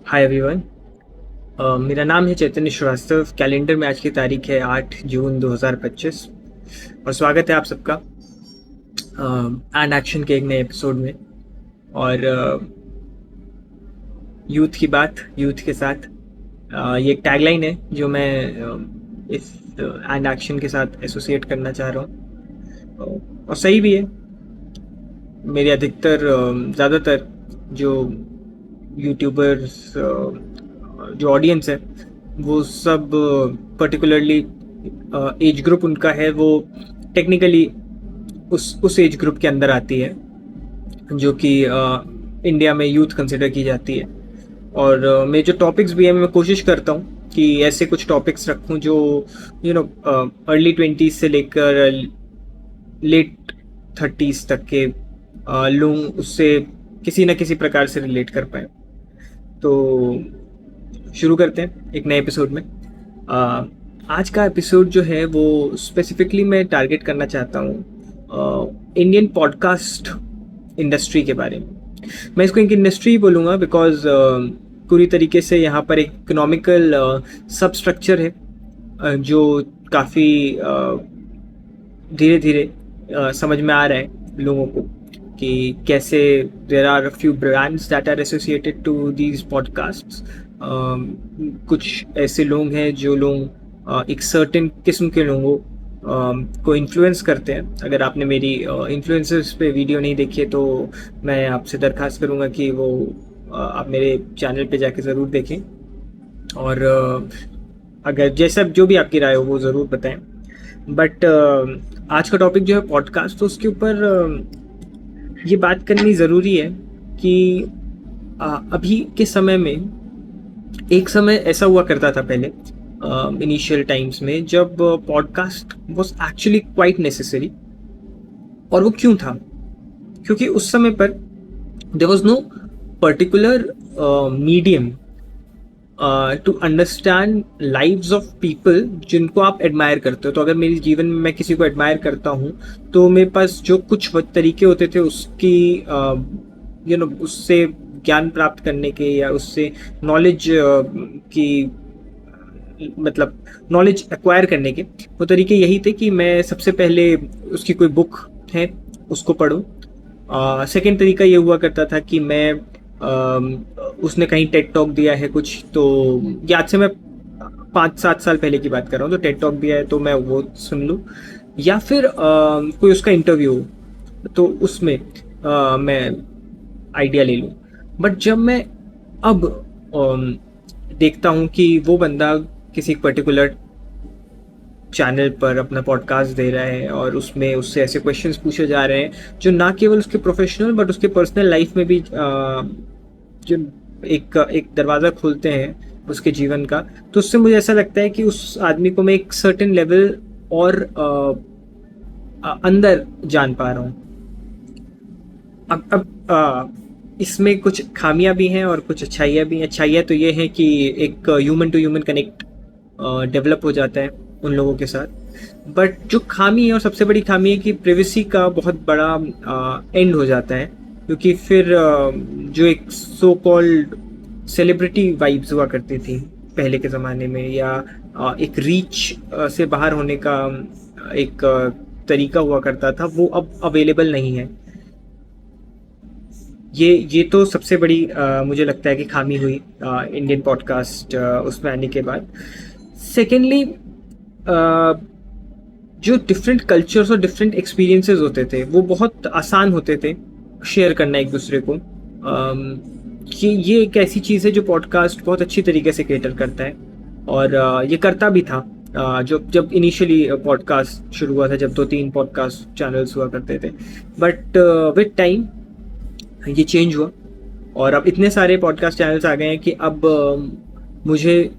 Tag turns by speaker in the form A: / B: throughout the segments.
A: Hi everyone. मेरा नाम है चैतन्य श्रीवास्तव। कैलेंडर में आज की तारीख है 8 जून 2025 और स्वागत है आप सबका एंड एक्शन के एक नए एपिसोड में। और यूथ की बात यूथ के साथ, ये एक टैगलाइन है जो मैं इस एंड एक्शन के साथ एसोसिएट करना चाह रहा हूँ, और सही भी है। मेरे अधिकतर ज़्यादातर जो यूट्यूबर्स, जो ऑडियंस है, वो सब पर्टिकुलरली एज ग्रुप उनका है, वो टेक्निकली उस एज ग्रुप के अंदर आती है जो कि इंडिया में यूथ कंसिडर की जाती है। और मेरे जो टॉपिक्स भी हैं, मैं कोशिश करता हूँ कि ऐसे कुछ टॉपिक्स रखूँ जो अर्ली 20s से लेकर लेट 30s तक के लोग उससे किसी न किसी प्रकार से रिलेट कर पाए। तो शुरू करते हैं एक नए एपिसोड में। आज का एपिसोड जो है वो स्पेसिफिकली मैं टारगेट करना चाहता हूँ इंडियन पॉडकास्ट इंडस्ट्री के बारे में। मैं इसको एक इंडस्ट्री बोलूँगा बिकॉज पूरी तरीके से यहाँ पर एक इकोनॉमिकल सब स्ट्रक्चर है, जो काफ़ी धीरे धीरे समझ में आ रहा है लोगों को कि कैसे there are few brands that are associated to these podcasts. कुछ ऐसे लोग हैं जो लोग एक सर्टेन किस्म के लोगों को इन्फ्लुएंस करते हैं। अगर आपने मेरी इन्फ्लुएंसर्स पे वीडियो नहीं देखी है तो मैं आपसे दरख्वास्त करूँगा कि वो आप मेरे चैनल पे जाके ज़रूर देखें, और अगर जैसा जो भी आपकी राय हो वो ज़रूर बताएं। बट आज का टॉपिक जो है पॉडकास्ट, तो उसके ऊपर ये बात करनी ज़रूरी है कि अभी के समय में, एक समय ऐसा हुआ करता था पहले इनिशियल टाइम्स में, जब podcast was actually quite necessary. और वो क्यों था? क्योंकि उस समय पर there was no particular medium to understand lives of people जिनको आप एडमायर करते हो। तो अगर मेरे जीवन में मैं किसी को एडमायर करता हूँ तो मेरे पास जो कुछ तरीके होते थे उसकी उससे ज्ञान प्राप्त करने के या उससे नॉलेज की मतलब नॉलेज एक्वायर करने के, वो तरीके यही थे कि मैं सबसे पहले उसकी कोई बुक है उसको पढूं। सेकेंड तरीका ये हुआ करता था कि मैं उसने कहीं टेड टॉक दिया है कुछ, तो याद से मैं 5-7 साल पहले की बात कर रहा हूँ, तो टेड टॉक दिया है तो मैं वो सुन लूँ, या फिर कोई उसका इंटरव्यू हो तो उसमें मैं आइडिया ले लूँ। बट जब मैं अब देखता हूँ कि वो बंदा किसी पर्टिकुलर चैनल पर अपना पॉडकास्ट दे रहा है और उसमें उससे ऐसे क्वेश्चंस पूछे जा रहे हैं जो ना केवल उसके प्रोफेशनल बट उसके पर्सनल लाइफ में भी जो एक दरवाज़ा खोलते हैं उसके जीवन का, तो उससे मुझे ऐसा लगता है कि उस आदमी को मैं एक सर्टेन लेवल और अंदर जान पा रहा हूँ। अब इसमें कुछ खामियां भी हैं और कुछ अच्छाइयाँ भी हैं। अच्छाइयाँ तो ये हैं कि एक human to human connect develop हो जाता है उन लोगों के साथ। बट जो खामी है, और सबसे बड़ी खामी है, कि प्राइवेसी का बहुत बड़ा एंड हो जाता है, क्योंकि फिर जो एक सो कॉल्ड सेलिब्रिटी वाइब्स हुआ करती थी पहले के ज़माने में, या एक रीच से बाहर होने का एक तरीका हुआ करता था, वो अब अवेलेबल नहीं है। ये तो सबसे बड़ी मुझे लगता है कि खामी हुई इंडियन पॉडकास्ट उसमें आने के बाद। सेकेंडली, जो डिफरेंट कल्चर्स और डिफरेंट एक्सपीरियंसेस होते थे वो बहुत आसान होते थे शेयर करना एक दूसरे को। ये एक ऐसी चीज़ है जो पॉडकास्ट बहुत अच्छी तरीके से कैटर करता है, और ये करता भी था जब इनिशियली पॉडकास्ट शुरू हुआ था, जब 2-3 पॉडकास्ट चैनल्स हुआ करते थे। बट विद टाइम ये चेंज हुआ और अब इतने सारे पॉडकास्ट चैनल्स आ गए हैं कि अब मुझे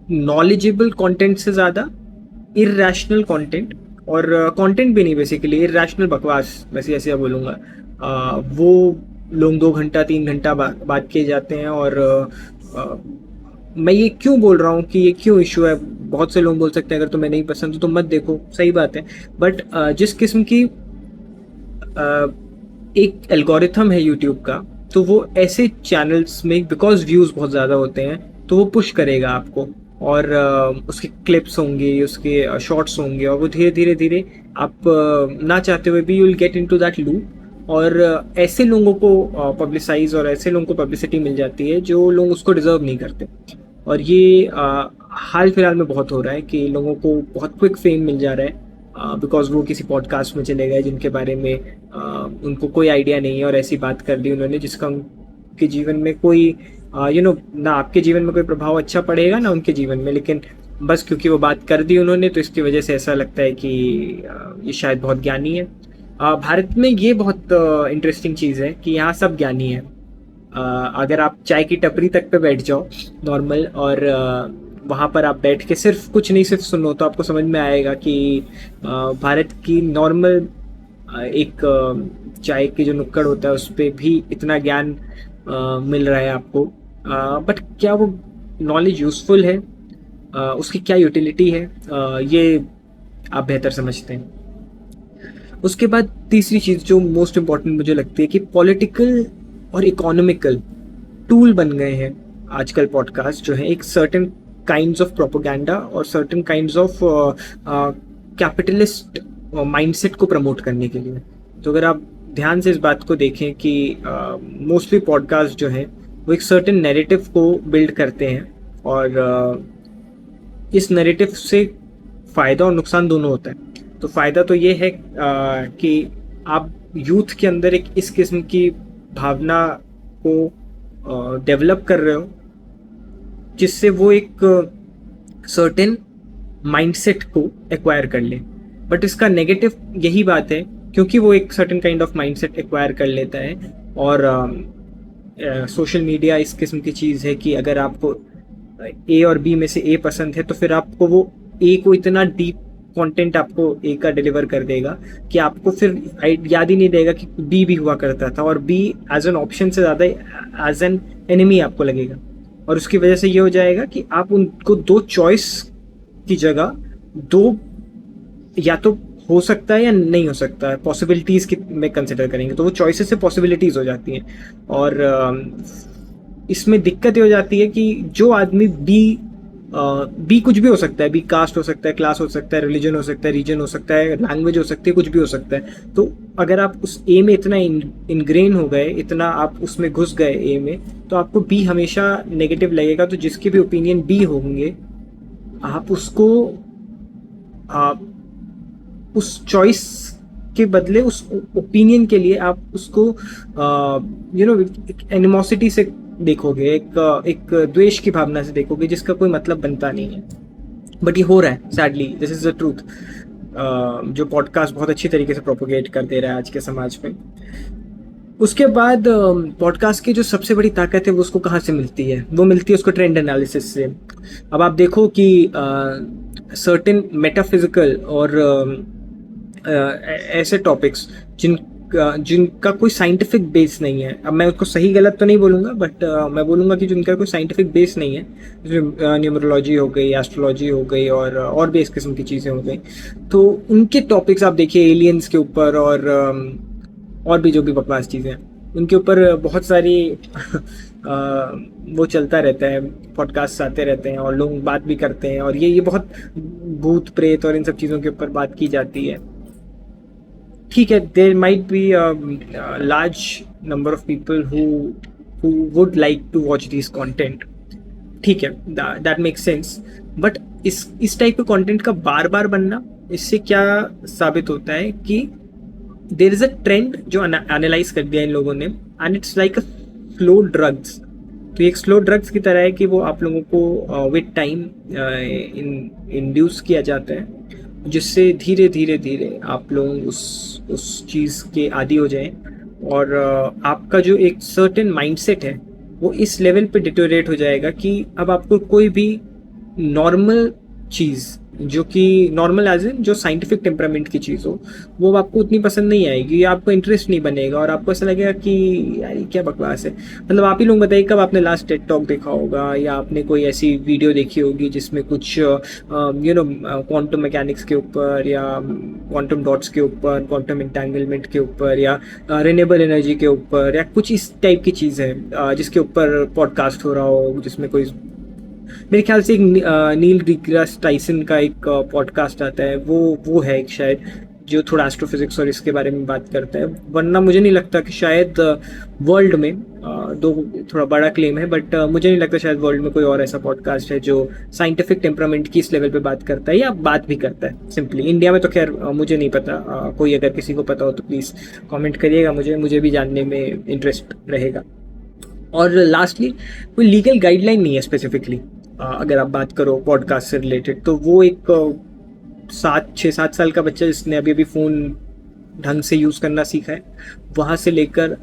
A: नॉलेजेबल कंटेंट से ज़्यादा इररेशनल कंटेंट, और कंटेंट भी नहीं, बेसिकली इररेशनल बकवास, वैसे ऐसे बोलूँगा, वो लोग 2 घंटा 3 घंटा बात किए जाते हैं। और मैं ये क्यों बोल रहा हूँ कि ये क्यों इशू है, बहुत से लोग बोल सकते हैं अगर तुम्हें नहीं पसंद तो तुम मत देखो, सही बात है। बट जिस किस्म की एक एल्गोरिथम है यूट्यूब का, तो वो ऐसे चैनल्स में बिकॉज व्यूज़ बहुत ज़्यादा होते हैं तो वो पुश करेगा आपको, और उसके क्लिप्स होंगे, उसके शॉर्ट्स होंगे, और वो धीरे धीरे धीरे आप ना चाहते हुए भी you will get into that loop, और ऐसे लोगों को पब्लिसाइज और ऐसे लोगों को पब्लिसिटी मिल जाती है जो लोग उसको डिजर्व नहीं करते। और ये हाल फिलहाल में बहुत हो रहा है कि लोगों को बहुत क्विक फेम मिल जा रहा है बिकॉज वो किसी पॉडकास्ट में चले गए जिनके बारे में उनको कोई आइडिया नहीं है, और ऐसी बात कर दी उन्होंने जिसका उनके जीवन में कोई ना आपके जीवन में कोई प्रभाव अच्छा पड़ेगा ना उनके जीवन में, लेकिन बस क्योंकि वो बात कर दी उन्होंने तो इसकी वजह से ऐसा लगता है कि ये शायद बहुत ज्ञानी है। भारत में ये बहुत इंटरेस्टिंग चीज़ है कि यहाँ सब ज्ञानी है। अगर आप चाय की टपरी तक पे बैठ जाओ नॉर्मल, और वहाँ पर आप बैठ के सिर्फ कुछ नहीं सिर्फ सुनो, तो आपको समझ में आएगा कि भारत की नॉर्मल एक चाय की जो नुक्कड़ होता है उस पर भी इतना ज्ञान मिल रहा है आपको। बट क्या वो नॉलेज यूज़फुल है, उसकी क्या यूटिलिटी है, ये आप बेहतर समझते हैं। उसके बाद तीसरी चीज़ जो मोस्ट इम्पॉर्टेंट मुझे लगती है कि पॉलिटिकल और इकोनॉमिकल टूल बन गए हैं आजकल पॉडकास्ट जो है, एक सर्टेन काइंड्स ऑफ प्रोपोगेंडा और certain kinds of capitalist mindset को प्रमोट करने के लिए। तो अगर आप ध्यान से इस बात को देखें कि मोस्टली पॉडकास्ट जो है वो एक सर्टेन नैरेटिव को बिल्ड करते हैं, और इस नैरेटिव से फ़ायदा और नुकसान दोनों होता है। तो फ़ायदा तो ये है कि आप यूथ के अंदर एक इस किस्म की भावना को डेवलप कर रहे हो जिससे वो एक सर्टेन माइंडसेट को एक्वायर कर ले। बट इसका नेगेटिव यही बात है क्योंकि वो एक certain kind of mindset acquire कर लेता है, और सोशल मीडिया इस किस्म की चीज़ है कि अगर आपको ए और बी में से ए पसंद है तो फिर आपको वो ए को इतना डीप कंटेंट आपको ए का डिलीवर कर देगा कि आपको फिर याद ही नहीं देगा कि बी भी हुआ करता था, और बी एज एन ऑप्शन से ज़्यादा एज एन एनिमी आपको लगेगा। और उसकी वजह से ये हो जाएगा कि आप उनको दो चॉइस की जगह दो या तो हो सकता है या नहीं हो सकता है पॉसिबिलिटीज़ की में कंसिडर करेंगे, तो वो चॉइसेस से पॉसिबिलिटीज़ हो जाती हैं। और इसमें दिक्कत ये हो जाती है कि जो आदमी बी कुछ भी हो सकता है, बी कास्ट हो सकता है, क्लास हो सकता है, रिलीजन हो सकता है, रीजन हो सकता है, लैंग्वेज हो सकती है, कुछ भी हो सकता है। तो अगर आप उस ए में इतना इनग्रेन हो गए, इतना आप उसमें घुस गए ए में, तो आपको बी हमेशा नेगेटिव लगेगा। तो जिसके भी ओपिनियन बी होंगे आप उसको उस चॉइस के बदले उस ओपिनियन के लिए आप उसको एनिमोसिटी से देखोगे, एक द्वेष की भावना से देखोगे जिसका कोई मतलब बनता नहीं है। बट ये हो रहा है, sadly this is the truth, जो पॉडकास्ट बहुत अच्छी तरीके से प्रोपोगेट कर दे रहा है आज के समाज में। उसके बाद पॉडकास्ट की जो सबसे बड़ी ताकत है वो उसको कहाँ से मिलती है? वो मिलती है उसको ट्रेंड एनालिसिस से। अब आप देखो कि सर्टेन मेटाफिजिकल और ऐसे टॉपिक्स जिनका कोई साइंटिफिक बेस नहीं है, अब मैं उसको सही गलत तो नहीं बोलूँगा, बट मैं बोलूँगा कि जिनका कोई साइंटिफिक बेस नहीं है, जैसे न्यूमरोलॉजी हो गई, एस्ट्रोलॉजी हो गई, और भी इस किस्म की चीज़ें हो गई, तो उनके टॉपिक्स आप देखिए एलियंस के ऊपर और भी जो भी बकवास चीज़ें हैं उनके ऊपर बहुत सारी वो चलता रहता है, पॉडकास्ट आते रहते हैं और लोग बात भी करते हैं, और ये बहुत भूत प्रेत और इन सब चीज़ों के ऊपर बात की जाती है। ठीक है, there might be large number of people who would like to watch this content, ठीक है, दैट मेक्स सेंस। बट इस टाइप के कंटेंट का बार बार बनना, इससे क्या साबित होता है कि देयर इज अ ट्रेंड जो एनालाइज कर दिया इन लोगों ने, and it's like a slow drugs. तो एक स्लो ड्रग्स की तरह है कि वो आप लोगों को विद टाइम इंड्यूस किया जाता है, जिससे धीरे धीरे धीरे आप लोग उस चीज़ के आदी हो जाएं, और आपका जो एक सर्टेन माइंडसेट है वो इस लेवल पे डिटोरेट हो जाएगा कि अब आपको कोई भी नॉर्मल चीज़ जो कि नॉर्मल एज इन जो साइंटिफिक टेम्परामेंट की चीज़ हो, वो आपको उतनी पसंद नहीं आएगी, या आपको इंटरेस्ट नहीं बनेगा और आपको ऐसा लगेगा कि यार ये क्या बकवास है। मतलब आप ही लोग बताइए कब आपने लास्ट टेड टॉक देखा होगा, या आपने कोई ऐसी वीडियो देखी होगी जिसमें कुछ क्वांटम मैकेनिक्स के ऊपर, या क्वांटम डॉट्स के ऊपर, क्वांटम इंटेंगलमेंट के ऊपर, या रिन्यूएबल एनर्जी के ऊपर, या कुछ इस टाइप की चीज़ है जिसके ऊपर पॉडकास्ट हो रहा हो, जिसमें कोई, मेरे ख्याल से एक नील डिग्रास टाइसन का एक पॉडकास्ट आता है, वो है एक शायद, जो थोड़ा एस्ट्रोफिजिक्स और इसके बारे में बात करता है। वरना मुझे नहीं लगता कि शायद वर्ल्ड में दो थोड़ा बड़ा क्लेम है, बट मुझे नहीं लगता शायद वर्ल्ड में कोई और ऐसा पॉडकास्ट है जो साइंटिफिक टेम्परामेंट की इस लेवल पे बात करता है, या बात भी करता है सिंपली। इंडिया में तो खैर मुझे नहीं पता, कोई अगर किसी को पता हो तो प्लीज़ कमेंट करिएगा, मुझे भी जानने में इंटरेस्ट रहेगा। और लास्टली, कोई लीगल गाइडलाइन नहीं है स्पेसिफिकली, अगर आप बात करो पॉडकास्ट से रिलेटेड, तो वो एक 7 6 7 साल का बच्चा जिसने अभी अभी फ़ोन ढंग से यूज़ करना सीखा है, वहाँ से लेकर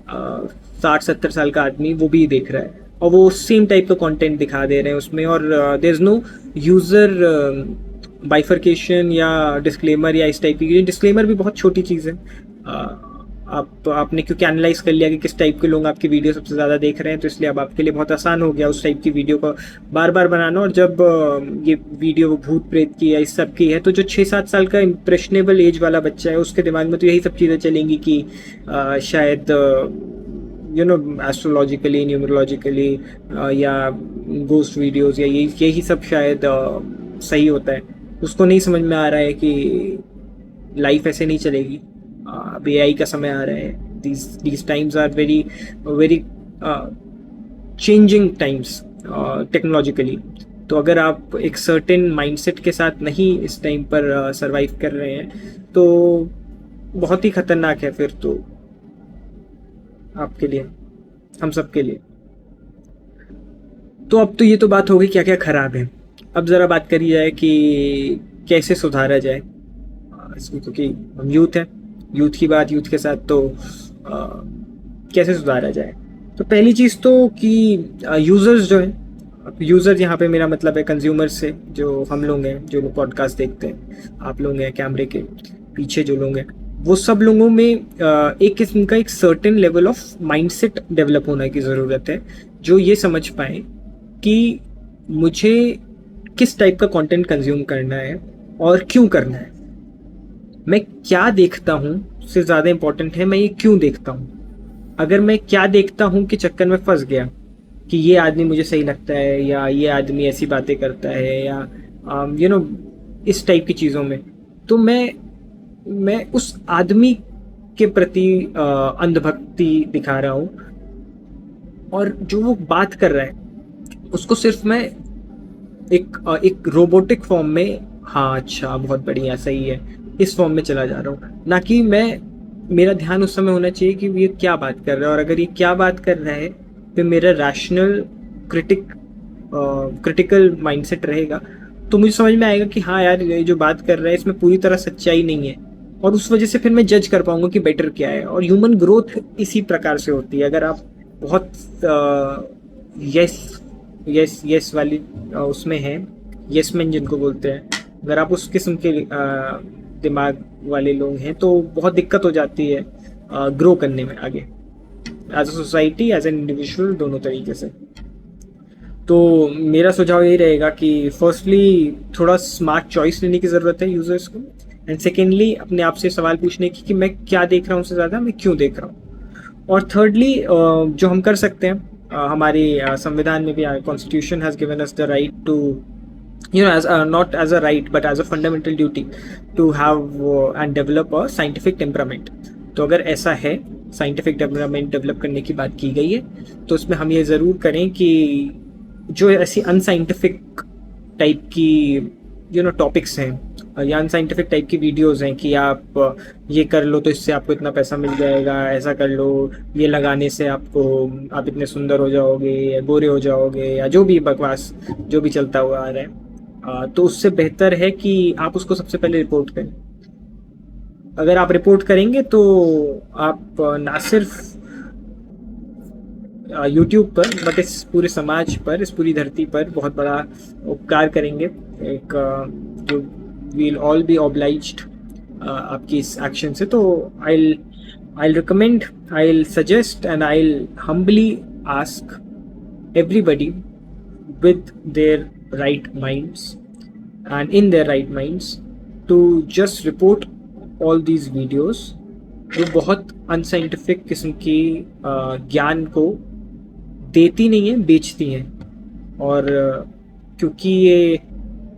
A: 60 70 साल का आदमी वो भी देख रहा है, और वो सेम टाइप का कंटेंट दिखा दे रहे हैं उसमें, और there is no user bifurcation या डिस्क्लेमर या इस टाइप की। डिस्क्लेमर भी बहुत छोटी चीज़ है। आपने क्योंकि एनालाइज कर लिया कि किस टाइप के लोग आपकी वीडियो सबसे ज़्यादा देख रहे हैं, तो इसलिए अब आपके लिए बहुत आसान हो गया उस टाइप की वीडियो को बार बार बनाना। और जब ये वीडियो भूत प्रेत की या इस सब की है, तो जो 6 7 साल का इम्प्रेशनेबल एज वाला बच्चा है, उसके दिमाग में तो यही सब चीज़ें चलेंगी कि शायद एस्ट्रोलॉजिकली, न्यूमरोलॉजिकली, या गोस्ट वीडियोस, या यही सब शायद सही होता है। उसको नहीं समझ में आ रहा है कि लाइफ ऐसे नहीं चलेगी। अब एआई का समय आ रहा है, these times are very changing times technologically. तो अगर आप एक सर्टेन माइंडसेट के साथ नहीं इस टाइम पर सरवाइव कर रहे हैं, तो बहुत ही खतरनाक है फिर तो आपके लिए, हम सब के लिए। तो अब तो ये तो बात हो गई क्या क्या खराब है। अब ज़रा बात करी जाए कि कैसे सुधारा जाए इसको, क्योंकि हम यूथ हैं, यूथ की बात, यूथ के साथ तो कैसे सुधारा जाए। तो पहली चीज़ तो कि यूज़र्स जो हैं, यूज़र यहाँ पे मेरा मतलब है कंज्यूमर्स से, जो हम लोग हैं, जो लोग पॉडकास्ट देखते हैं, आप लोग हैं कैमरे के पीछे जो लोग हैं, वो सब लोगों में एक किस्म का एक certain level of mindset develop होने की ज़रूरत है, जो ये समझ पाए कि मुझे किस टाइप का कंटेंट कंज्यूम करना है और क्यों करना है। मैं क्या देखता हूँ उससे ज़्यादा इम्पोर्टेंट है मैं ये क्यों देखता हूँ। अगर मैं क्या देखता हूँ के चक्कर में फंस गया कि ये आदमी मुझे सही लगता है, या ये आदमी ऐसी बातें करता है, या इस टाइप की चीज़ों में, तो मैं उस आदमी के प्रति अंधभक्ति दिखा रहा हूँ, और जो वो बात कर रहा है उसको सिर्फ मैं एक रोबोटिक फॉर्म में, हाँ अच्छा बहुत बढ़िया सही है, इस फॉर्म में चला जा रहा हूँ। ना कि मेरा ध्यान उस समय होना चाहिए कि ये क्या बात कर रहा है, और अगर ये क्या बात कर रहा है फिर मेरा रैशनल क्रिटिकल माइंडसेट रहेगा, तो मुझे समझ में आएगा कि हाँ यार ये जो बात कर रहा है इसमें पूरी तरह सच्चाई नहीं है, और उस वजह से फिर मैं जज कर पाऊंगा कि बेटर क्या है। और ह्यूमन ग्रोथ इसी प्रकार से होती है। अगर आप बहुत यस यस वाली उसमें है, यस मैन जिनको बोलते हैं, अगर आप उस किस्म के दिमाग वाले लोग हैं, तो बहुत दिक्कत हो जाती है ग्रो करने में आगे, as a society, as an individual, दोनों तरीके से। तो मेरा सुझाव यही रहेगा कि फर्स्टली थोड़ा स्मार्ट चॉइस लेने की ज़रूरत है यूज़र्स को, एंड सेकेंडली अपने आप से सवाल पूछने की कि मैं क्या देख रहा हूँ उससे ज़्यादा मैं क्यों देख रहा हूँ। और थर्डली जो हम कर सकते हैं, हमारे संविधान में भी constitution has given us the right to, as not as a right but as a fundamental duty to have and develop a scientific temperament। तो अगर ऐसा है, साइंटिफिक टेम्परामेंट डेवलप करने की बात की गई है, तो उसमें हम ये ज़रूर करें कि जो ऐसी अनसाइंटिफिक टाइप की टॉपिक्स हैं या अनसाइंटिफिक टाइप की वीडियोस हैं कि आप ये कर लो तो इससे आपको इतना पैसा मिल जाएगा, ऐसा कर लो, ये लगाने से आप इतने सुंदर हो जाओगे या गोरे हो जाओगे, या जो भी बकवास जो भी चलता हुआ आ रहा है, तो उससे बेहतर है कि आप उसको सबसे पहले रिपोर्ट करें। अगर आप रिपोर्ट करेंगे तो आप ना सिर्फ यूट्यूब पर बट इस पूरे समाज पर, इस पूरी धरती पर बहुत बड़ा उपकार करेंगे। एक जो we'll all be obliged आपकी इस एक्शन से. तो I'll recommend, I'll suggest, and I'll humbly ask everybody with their right minds and in their right minds to just report all these videos जो बहुत अनसाइंटिफिक किस्म की ज्ञान को देती नहीं है, बेचती हैं. और क्योंकि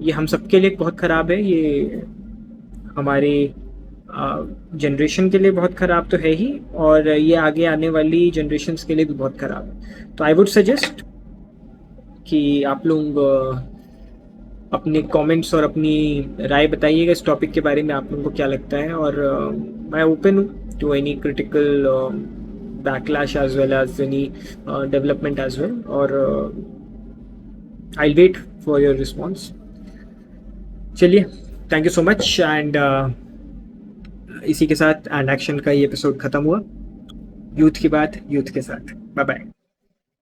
A: ये हम सबके लिए बहुत ख़राब है, ये हमारे जनरेशन के लिए बहुत ख़राब तो है ही, और ये आगे आने वाली जनरेशन्स के लिए भी बहुत ख़राब है. तो आई वुड सजेस्ट कि आप लोग अपने कमेंट्स और अपनी राय बताइएगा इस टॉपिक के बारे में, आप लोगों को क्या लगता है. और मैं ओपन हूँ to any critical backlash as well as any development as well, और I'll wait for your response. चलिए, thank you so much. And इसी के साथ एंड एक्शन का ये एपिसोड ख़त्म हुआ. यूथ की बात यूथ के साथ. Bye bye.